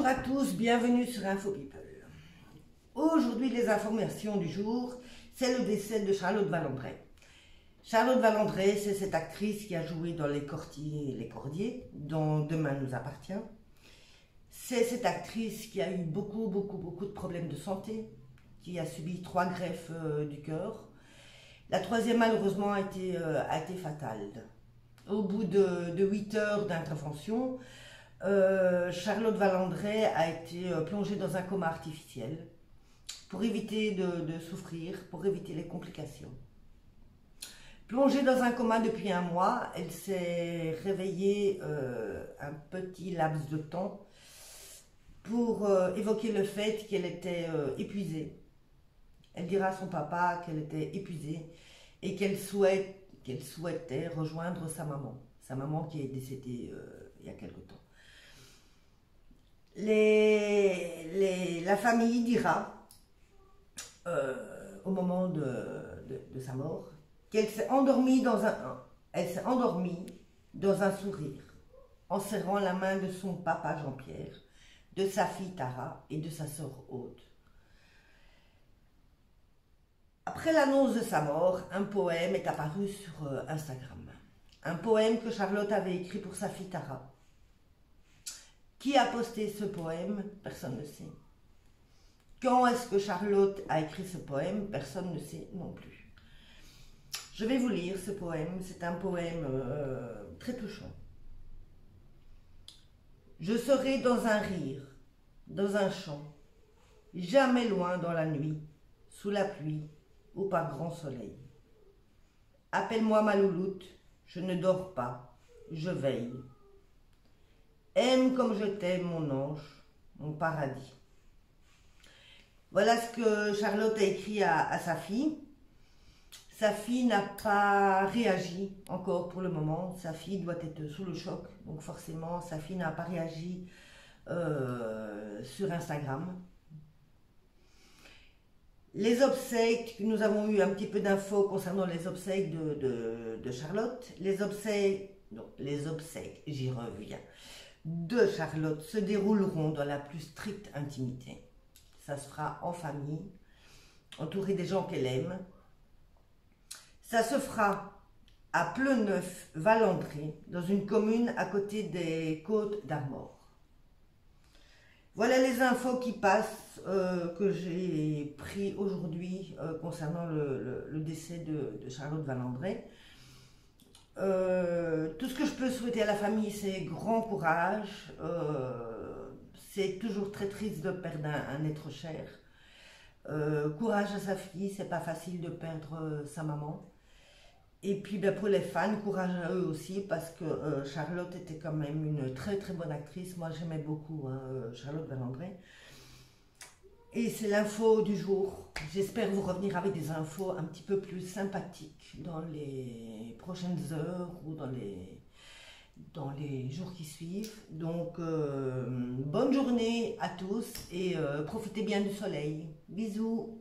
Bonjour à tous, bienvenue sur Info People. Aujourd'hui, les informations du jour, c'est le décès de Charlotte Valandré. Charlotte Valandré, c'est cette actrice qui a joué dans Les Courtiers et les Cordiers, dont Demain nous appartient. C'est cette actrice qui a eu beaucoup de problèmes de santé, qui a subi 3 greffes du cœur. La troisième, malheureusement, a été fatale. Au bout de 8 heures d'intervention, Charlotte Valandré a été plongée dans un coma artificiel pour éviter de souffrir, pour éviter les complications. Plongée dans un coma depuis 1 mois, elle s'est réveillée un petit laps de temps pour évoquer le fait qu'elle était épuisée. Elle dira à son papa qu'elle était épuisée et qu'elle souhaitait rejoindre sa maman qui est décédée il y a quelque temps. La famille dira au moment de sa mort qu'elle s'est endormie dans un sourire en serrant la main de son papa Jean-Pierre, de sa fille Tara et de sa sœur Aude. Après l'annonce de sa mort, un poème est apparu sur Instagram. Un poème que Charlotte avait écrit pour sa fille Tara. Qui a posté ce poème? Personne ne sait. Quand est-ce que Charlotte a écrit ce poème? Personne ne sait non plus. Je vais vous lire ce poème. C'est un poème très touchant. Je serai dans un rire, dans un chant, jamais loin dans la nuit, sous la pluie ou par grand soleil. Appelle-moi ma louloute, je ne dors pas, je veille. Aime comme je t'aime, mon ange, mon paradis. Voilà ce que Charlotte a écrit à sa fille. Sa fille n'a pas réagi encore pour le moment. Sa fille doit être sous le choc. Donc forcément, sa fille n'a pas réagi sur Instagram. Les obsèques, nous avons eu un petit peu d'infos concernant les obsèques de Charlotte. Les obsèques, j'y reviens, de Charlotte se dérouleront dans la plus stricte intimité. Ça se fera en famille, entourée des gens qu'elle aime. Ça se fera à Ploneuf-Valandré, dans une commune à côté des Côtes d'Armor. Voilà les infos qui passent, que j'ai pris aujourd'hui concernant le décès de Charlotte Valandré. Tout ce que je peux souhaiter à la famille, c'est grand courage. C'est toujours très triste de perdre un être cher. Courage à sa fille, c'est pas facile de perdre sa maman. Et puis pour les fans, courage à eux aussi, parce que Charlotte était quand même une très bonne actrice. Moi j'aimais beaucoup Charlotte Valandré. Et c'est l'info du jour. J'espère vous revenir avec des infos un petit peu plus sympathiques dans les prochaines heures ou dans les jours qui suivent. Donc bonne journée à tous et profitez bien du soleil. Bisous.